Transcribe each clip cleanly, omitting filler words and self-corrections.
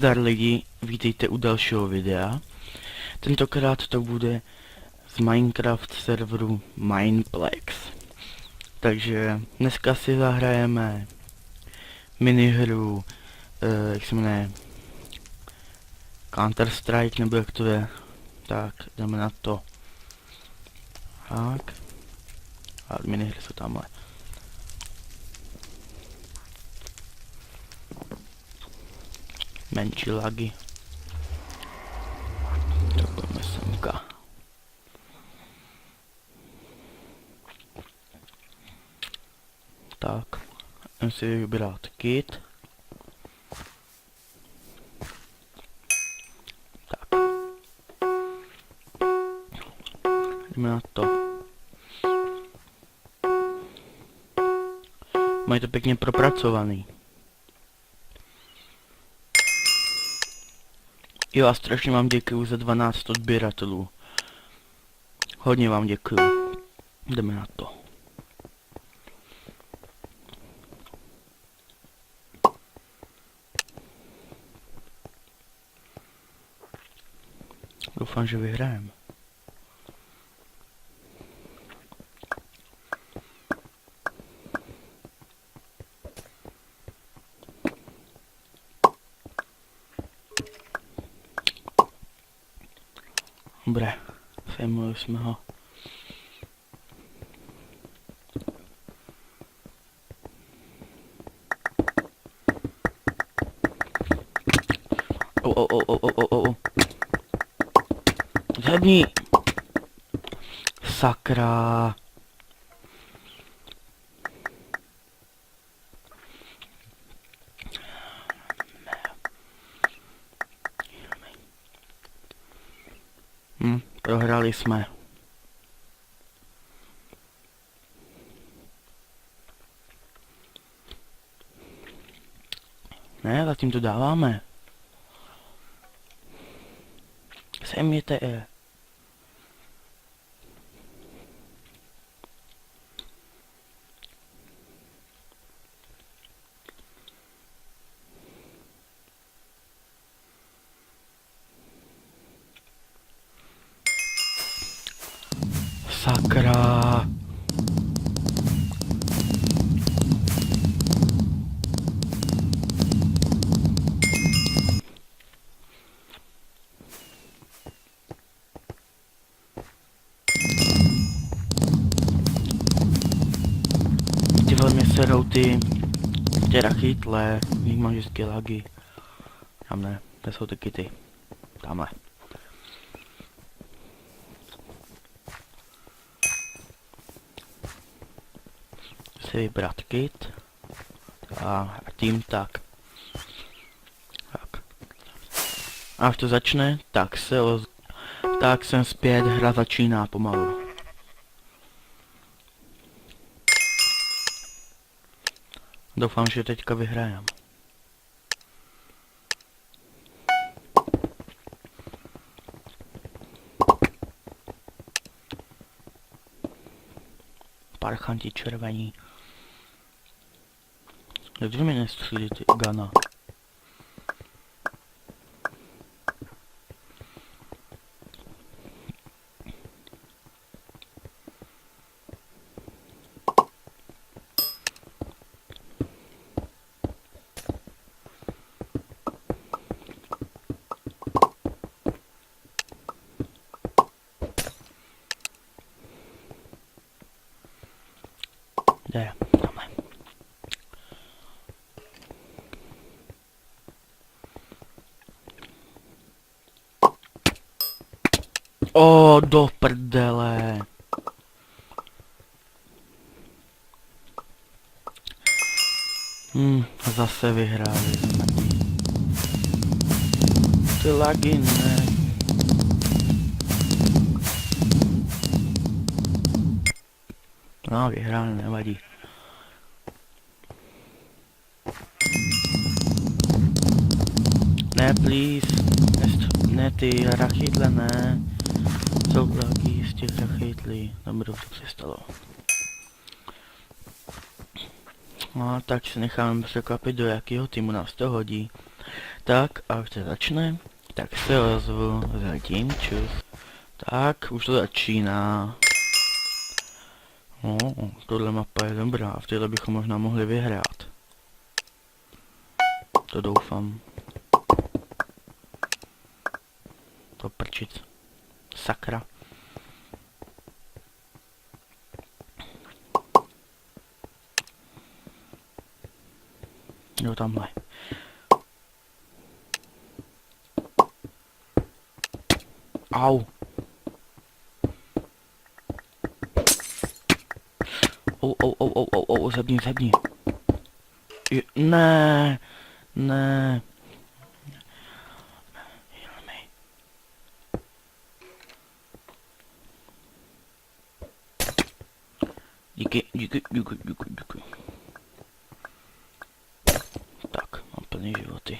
Nazdar lidi, vítejte u dalšího videa. Tentokrát to bude z Minecraft serveru Mineplex. Takže dneska si zahrajeme minihru, jak se jmenuje, Counter Strike, nebo jak to je. Tak, jdeme na to. Tak. A minihry jsou tamhle. Menší lagy. Tak pojďme semka. Tak, jdem si vybrat kit. Tak. Jdeme na to. Mají to pěkně propracovaný. Jo, a strašně vám děkuju za 12 odběratelů. Hodně vám děkuju. Jdeme na to. Doufám, že vyhrajeme. Dobré, fejmuli jsme ho. Zhebni! Sakra! Prohrali jsme. Ne, zatím to dáváme. Sejměte je. Sakra. Ty velmi serou ty rachytle, jich mám vždycky lagy. Tam ne, to jsou taky ty. Tamhle. Si vybrat kit a tým tak. A až to začne, tak jsem zpět, hra začíná pomalu. Doufám, že teďka vyhrajem. Parchanti červení. Jak mi nestřílí ty gana? Jde, dáme. O, do prdele. Zase vyhráli jsme. Ty lagy ne. No, vyhráli, nevadí. Ne, please. Ne, ty rachytle, ne. Jsou lagy z těch rachytlí. Dobrý, to se stalo. No, tak se necháme překvapit, do jakého týmu nás to hodí. Tak a už to začne, tak se ozvu zatím, čus. Tak, už to začíná. No, tohle mapa je dobrá, v téhle bychom možná mohli vyhrát. To doufám. To prčit. Sakra. Jo, tamhle. Au. Zebni. Ne. Ne. Díky. Tak, mám plný životy.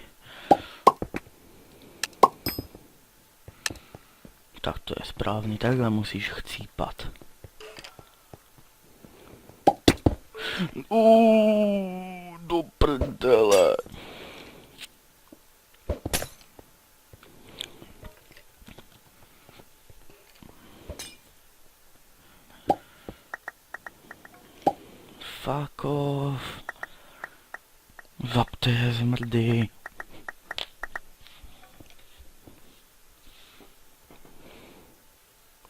Tak to je správný, takhle musíš chcípat. Do prdele. Fuck off. Zapte je zmrdy.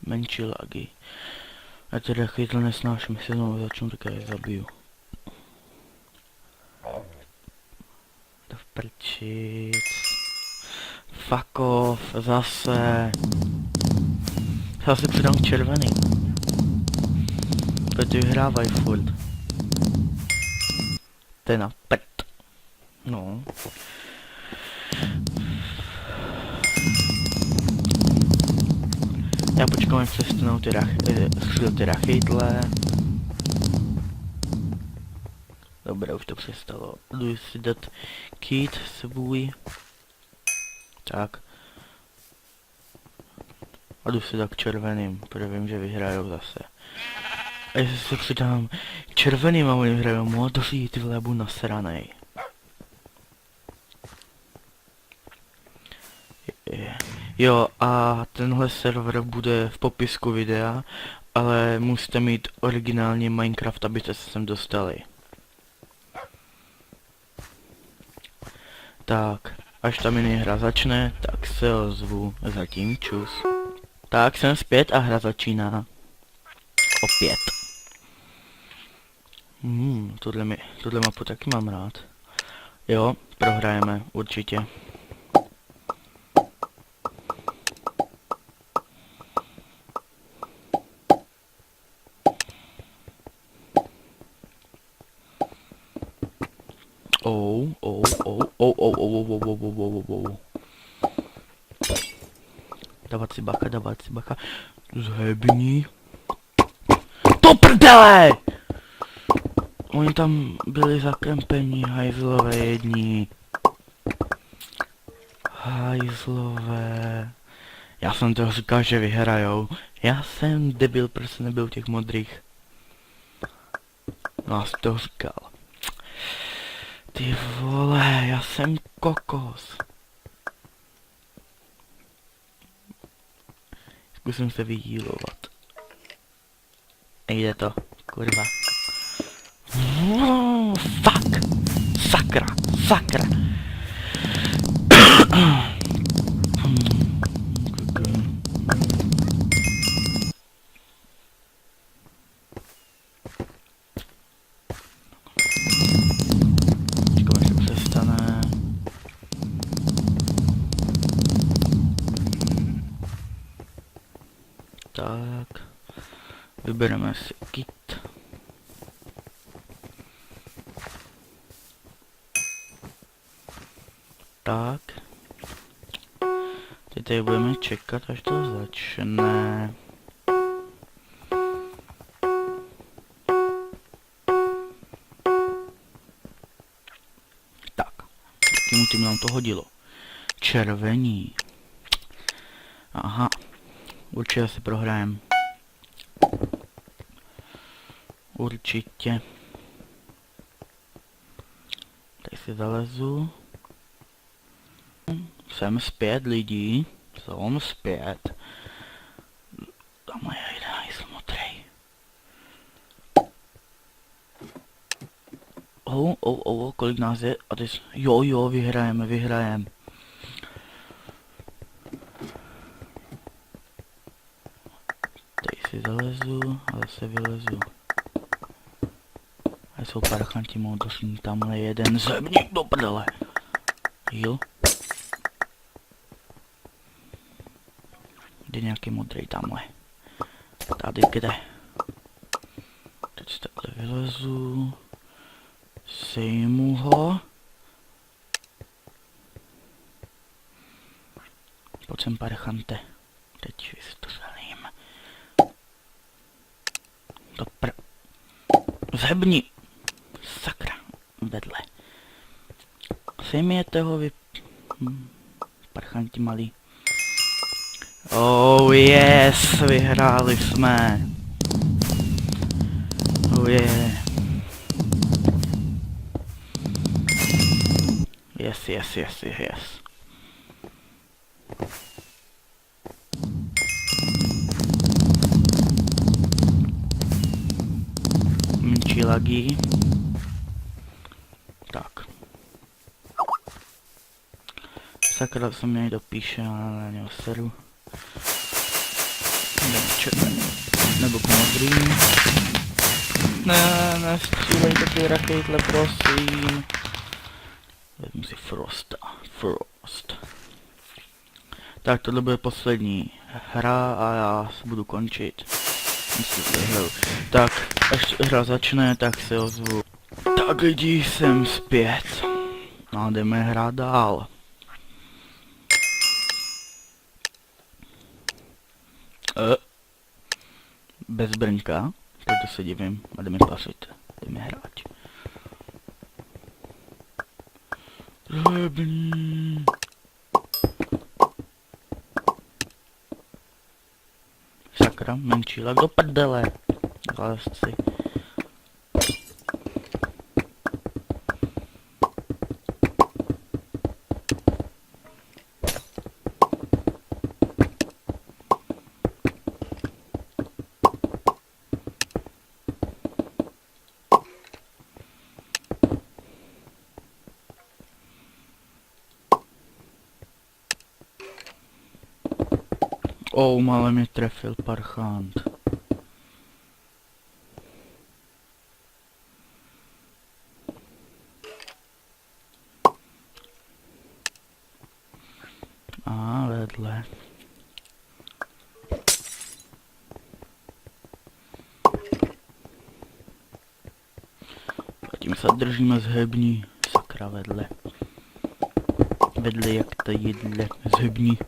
Menší lagy. Já teda chytl nesnáším, si znovu začnu, tak já je zabiju. To vprčit. Fuck off, zase. Já si přidám k červený. Teď vyhrávají furt. To je na prd. No. Já počkám, jak přestanou ty rachejtle. Dobré, už to přestalo. Jdu si dát kýt svůj. Tak. A jdu si dát k červeným, protože vím, že vyhrajou zase. A jestli se přidám k červeným a oni vyhrajou modří, ty vole, budu nasranej. Jo, a tenhle server bude v popisku videa, ale musíte mít originální Minecraft, abyste se sem dostali. Tak, až ta minihra začne, tak se ozvu, zatím čus. Tak, jsem zpět a hra začíná. Opět. Tohle mapu taky mám rád. Jo, prohrajeme, určitě. Dávat si bacha. Zhebni. To prdele! Oni tam byli zakempení, hajzlové jedni. Hajzlové. Já jsem to říkal, že vyhrajou. Já jsem debil, prostě nebyl těch modrých. No, já jsem to říkal. Ty vole, já jsem kokos. Zkusím se vyhýlovat. Nejde to, kurva. Fuck! Sakra! Tak, vybereme si kit. Tak. Teď tady budeme čekat, až to začne. Tak, tím nám to hodilo. Červení. Aha. Určitě si prohrajem. Určitě. Tady si zalezu. jsem zpět lidi. Jsem zpět. Tamhle je jeden hajsl modrej. Kolik nás je? A ty jo, vyhrajeme. Tady si zalezu a zase vylezu. A jsou parchanti modosní, tamhle jeden zebník do prdele. Heal. Kde nějaký modrý tamhle. Tady kde? Teď si takhle vylezu. Sejmu ho. Pojď sem, parchante. Teď vystřelím. Zhebni! Sakra. Vedle. Sejměte ho vy... Parchanti malí. Oh yes, vyhráli jsme. Oh yeah. Yes. Menší lagy. Tak. Sakra se mě dopíše, ale na něho seru. Nebo k modrým. Ne, nestřílejte ty rakejtle, prosím. Vezmu si Frost. Tak tohle bude poslední hra a já se budu končit. Tak, až hra začne, tak se ozvu. Tak lidi, jsem zpět. A jdeme hrát dál. Bez brňka, proto se divím, a jdeme pasit, jdeme hrát. Zhebni. Sakra, menší lag do prdele. Lásci. Mále mě trefil parchant. A vedle. Zatím se držíme zhební. Sakra vedle. Vedle jak to jedle zhební.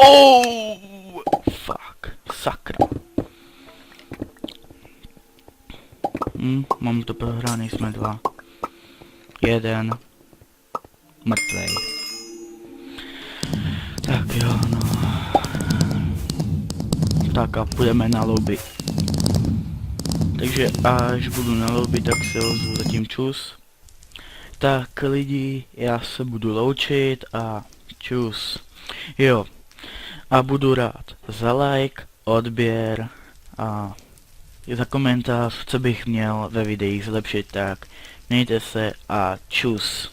Oh, fuck, sakra. Mám to prohraný, jsme dva. Jeden. Mrtvej. Tak jo, no. Tak a půjdeme na lobby. Takže až budu na lobby, tak se ozvu, zatím čus. Tak lidi, já se budu loučit a čus. Jo. A budu rád za like, odběr a za komentář, co bych měl ve videích zlepšit, tak mějte se a čus.